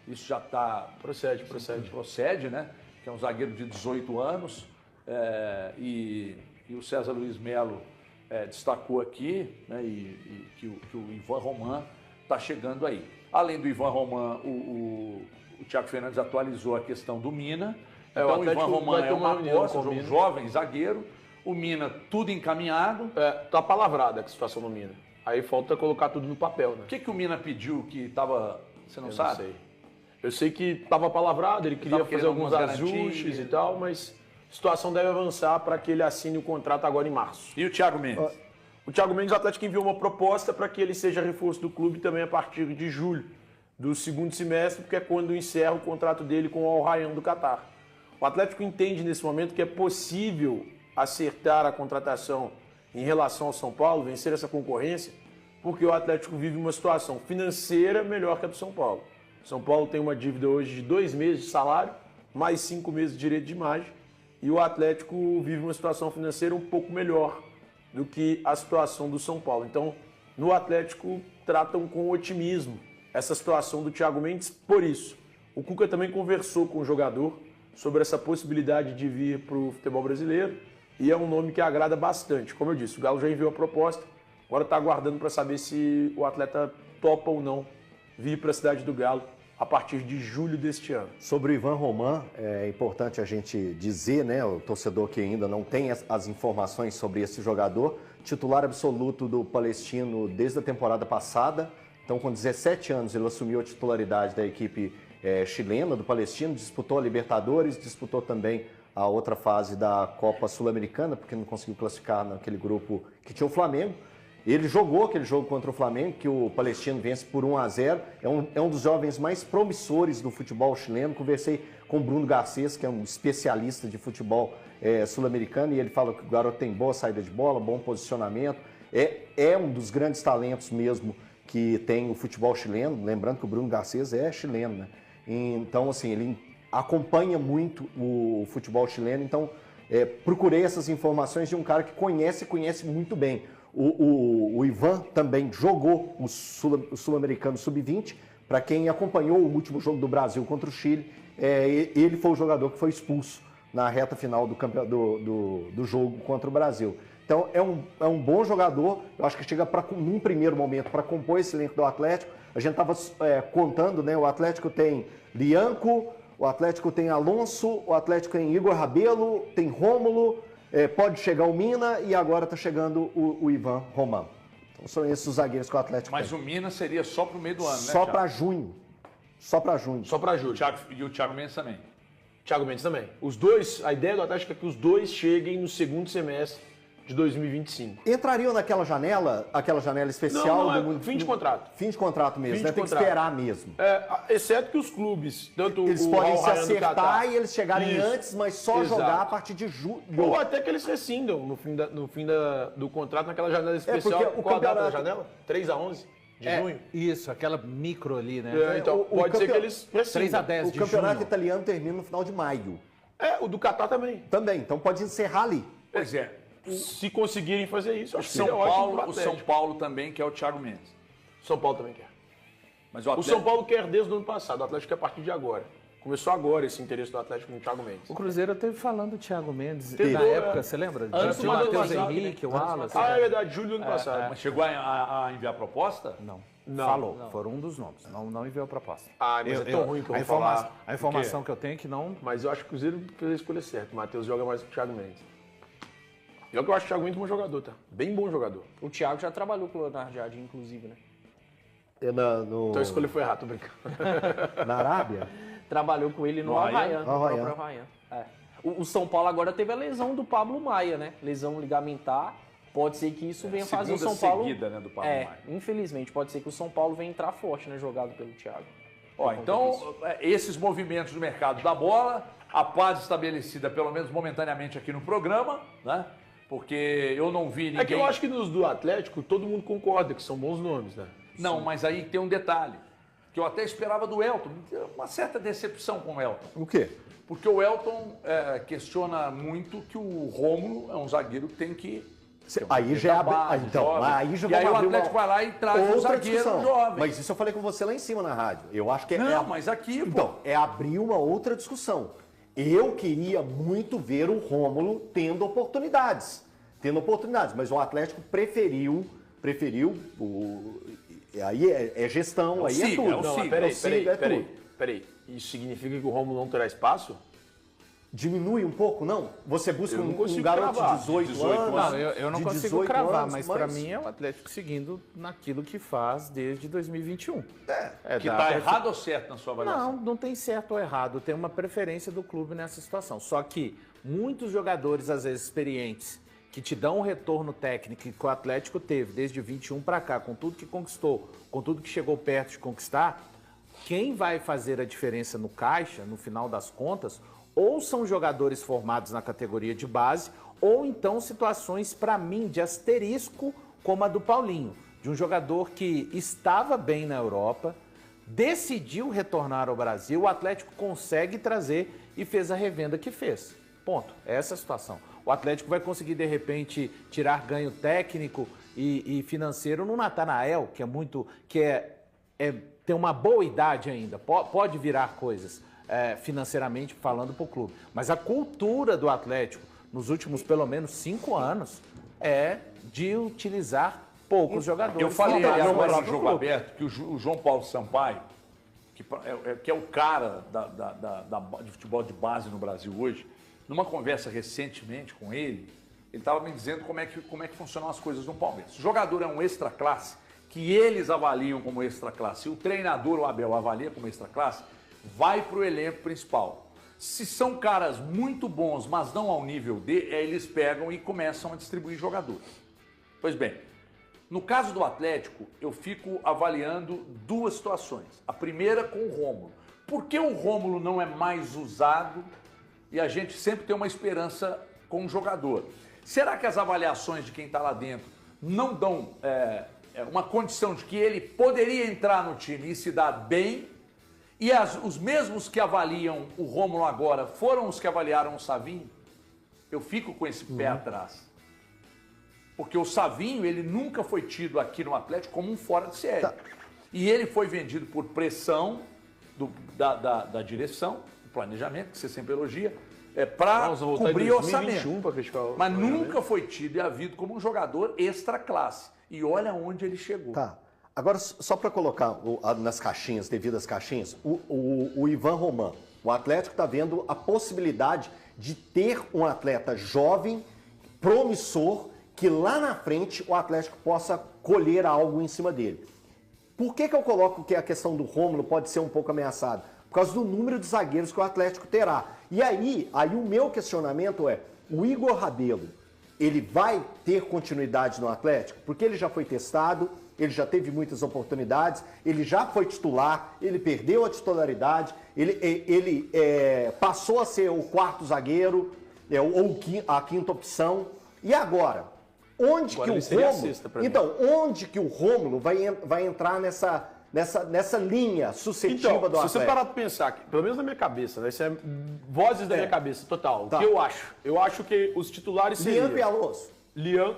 isso já está... Procede, né? Que é um zagueiro de 18 anos. E o César Luiz Melo destacou aqui, né? E que o Ivan Roman está chegando aí. Além do Ivan Roman, o Thiago Fernandes atualizou a questão do Mina. Então o Ivan Roman é uma aposta, um jovem zagueiro. O Mina, tudo encaminhado. Tá palavrada a situação do Mina. Aí falta colocar tudo no papel, né? O que o Mina pediu que estava... Você não sabe? Não sei. Eu sei que estava palavrado, ele queria fazer alguns ajustes e tal, mas a situação deve avançar para que ele assine o contrato agora em março. E o Thiago Mendes? O Thiago Mendes, o Atlético enviou uma proposta para que ele seja reforço do clube também a partir de julho do segundo semestre, porque é quando encerra o contrato dele com o Al Rayyan do Catar. O Atlético entende nesse momento que é possível acertar a contratação em relação ao São Paulo, vencer essa concorrência, porque o Atlético vive uma situação financeira melhor que a do São Paulo. São Paulo tem uma dívida hoje de 2 meses de salário, mais 5 meses de direito de imagem, e o Atlético vive uma situação financeira um pouco melhor do que a situação do São Paulo. Então, no Atlético, tratam com otimismo essa situação do Thiago Mendes. Por isso, o Cuca também conversou com o jogador sobre essa possibilidade de vir para o futebol brasileiro, e é um nome que agrada bastante. Como eu disse, o Galo já enviou a proposta, agora está aguardando para saber se o atleta topa ou não vir para a cidade do Galo a partir de julho deste ano. Sobre o Ivan Roman, é importante a gente dizer, né, o torcedor que ainda não tem as informações sobre esse jogador, titular absoluto do Palestino desde a temporada passada. Então, com 17 anos, ele assumiu a titularidade da equipe chilena do Palestino, disputou a Libertadores, disputou também a outra fase da Copa Sul-Americana, porque não conseguiu classificar naquele grupo que tinha o Flamengo. Ele jogou aquele jogo contra o Flamengo, que o Palestino vence por 1-0. É um dos jovens mais promissores do futebol chileno. Conversei com o Bruno Garcês, que é um especialista de futebol sul-americano, e ele fala que o garoto tem boa saída de bola, bom posicionamento. É um dos grandes talentos mesmo que tem o futebol chileno. Lembrando que o Bruno Garcês é chileno, né? Então, assim, ele acompanha muito o futebol chileno. Então, procurei essas informações de um cara que conhece muito bem. O Ivan também jogou o Sul-Americano Sub-20. Para quem acompanhou o último jogo do Brasil contra o Chile, ele foi o jogador que foi expulso na reta final do jogo contra o Brasil. Então é um bom jogador, eu acho que chega num primeiro momento para compor esse elenco do Atlético. A gente estava contando, né? O Atlético tem Lianco, o Atlético tem Alonso, o Atlético tem Igor Rabelo, tem Rômulo, pode chegar o Mina e agora está chegando o Ivan Roman. Então são esses os zagueiros que o Atlético Mas tem. o Mina seria só para o meio do ano, né? Só para junho. Só para junho. Só para julho. E o Thiago Mendes também. Thiago Mendes também. Os dois, a ideia do Atlético é que os dois cheguem no segundo semestre de 2025. Entrariam naquela janela, especial? Não, fim de contrato. Fim de contrato mesmo, né? Tem que contrato. esperar mesmo. Exceto que os clubes, tanto Eles o podem Al se Rayyan do acertar Catar, e eles chegarem isso, antes, mas só exato. jogar a partir de julho. Ou até que eles rescindam no fim do contrato naquela janela especial. porque o Qual a data da campeonato- janela? 3 a 11 de junho? Isso, aquela micro ali, né? Então, pode ser que eles rescindam. 3 a 10 O de campeonato junho. italiano termina no final de maio. O do Catar também. Também, então pode encerrar ali. Pois é. Se conseguirem fazer isso, acho que seria O ótimo pro São Atlético. Paulo também quer o Thiago Mendes. São Paulo também quer. Mas O São Paulo quer desde o ano passado, o Atlético quer a partir de agora. Começou agora esse interesse do Atlético no Thiago Mendes. O Cruzeiro teve falando do Thiago Mendes Teve, na época, você lembra? Antes De do ano Matheus passado, Henrique, o Wallace. É verdade, julho do ano passado. Mas chegou a enviar proposta? Não. Não. Falou, foram um dos nomes. Não enviou a proposta. Mas é tão ruim que eu vou falar. A informação que eu tenho é que não. Mas eu acho que o Cruzeiro fez a escolha certa. O Matheus joga mais que o Thiago Mendes. Eu acho o Thiago Mendes um bom jogador, tá? Bem bom jogador. O Thiago já trabalhou com o Leonardo Jardim, inclusive, né? Então a escolha foi errada, tô brincando. Na Arábia? Trabalhou com ele no No Havaiano, no Havaiano. próprio Havaiano. O São Paulo agora teve a lesão do Pablo Maia, né? Lesão ligamentar. Pode ser que isso venha fazer o segunda São Paulo... seguida, né, do Pablo Maia. Infelizmente, pode ser que o São Paulo venha entrar forte, né? Jogado pelo Thiago. Então, esses movimentos do mercado da bola, a paz estabelecida, pelo menos momentaneamente aqui no programa, né? Porque eu não vi ninguém... É que eu acho que nos do Atlético todo mundo concorda que são bons nomes, né? Não, mas aí tem um detalhe, que eu até esperava do Elton, uma certa decepção com o Elton. O quê? Porque o Elton questiona muito que o Rômulo é um zagueiro que tem que Aí já é base, então, jovem. aí já E aí o vamos abrir Atlético vai lá e traz um outra zagueiro discussão. jovem. Mas isso eu falei com você lá em cima na rádio. Eu acho que Não, mas aqui, pô. Então, é abrir uma outra discussão. Eu queria muito ver o Rômulo tendo oportunidades. Mas o Atlético preferiu aí é gestão, aí é tudo. Não, mas peraí. Isso significa que o Rômulo não terá espaço? Diminui um pouco, não? Você busca Eu não um consigo garoto cravar. de 18 18 anos. Não, eu não de consigo 18 cravar, anos, mas para mim é o Atlético seguindo naquilo que faz desde 2021. Que tá errado ou certo na sua avaliação? Não tem certo ou errado. Tem uma preferência do clube nessa situação. Só que muitos jogadores, às vezes experientes, que te dão um retorno técnico que o Atlético teve desde 21 para cá, com tudo que conquistou, com tudo que chegou perto de conquistar, quem vai fazer a diferença no caixa, no final das contas, ou são jogadores formados na categoria de base, ou então situações, para mim, de asterisco, como a do Paulinho, de um jogador que estava bem na Europa, decidiu retornar ao Brasil, o Atlético consegue trazer e fez a revenda que fez. Ponto. Essa é a situação. O Atlético vai conseguir, de repente, tirar ganho técnico e financeiro no Natanael, tem uma boa idade ainda, pode virar coisas. Financeiramente falando para o clube. Mas a cultura do Atlético, nos últimos pelo menos 5 anos, é de utilizar poucos jogadores. Eu falei formados ali no agora no próprio jogo clube. aberto que o João Paulo Sampaio, que é o cara de futebol de base no Brasil hoje, numa conversa recentemente com ele estava me dizendo como é que funcionam as coisas no Palmeiras. O jogador é um extra classe que eles avaliam como extra classe. E o treinador, o Abel, avalia como extra classe, vai para o elenco principal. Se são caras muito bons, mas não ao nível eles pegam e começam a distribuir jogadores. Pois bem, no caso do Atlético, eu fico avaliando duas situações. A primeira com o Rômulo. Por que o Rômulo não é mais usado e a gente sempre tem uma esperança com o jogador? Será que as avaliações de quem está lá dentro não dão uma condição de que ele poderia entrar no time e se dar bem? E os mesmos que avaliam o Rômulo agora foram os que avaliaram o Savinho? Eu fico com esse pé atrás. Porque o Savinho, ele nunca foi tido aqui no Atlético como um fora de série. Tá. E ele foi vendido por pressão da direção, do planejamento, que você sempre elogia, para cobrir orçamento. Mas nunca foi tido e havido como um jogador extra classe. E olha onde ele chegou. Tá. Agora, só para colocar nas caixinhas, devidas caixinhas, o Ivan Roman, o Atlético está vendo a possibilidade de ter um atleta jovem, promissor, que lá na frente o Atlético possa colher algo em cima dele. Por que eu coloco que a questão do Rômulo pode ser um pouco ameaçada? Por causa do número de zagueiros que o Atlético terá. E aí o meu questionamento é, o Igor Rabelo, ele vai ter continuidade no Atlético? Porque ele já foi testado, ele já teve muitas oportunidades, ele já foi titular, ele perdeu a titularidade, ele passou a ser o quarto zagueiro, ou a quinta opção. E agora? Onde que o Rômulo vai entrar nessa linha suscetível do Atlético? Se você parar para pensar, pelo menos na minha cabeça, né? Isso é vozes da minha cabeça, total. Tá. O que eu acho? Eu acho que os titulares seriam... Lian Alonso. Lian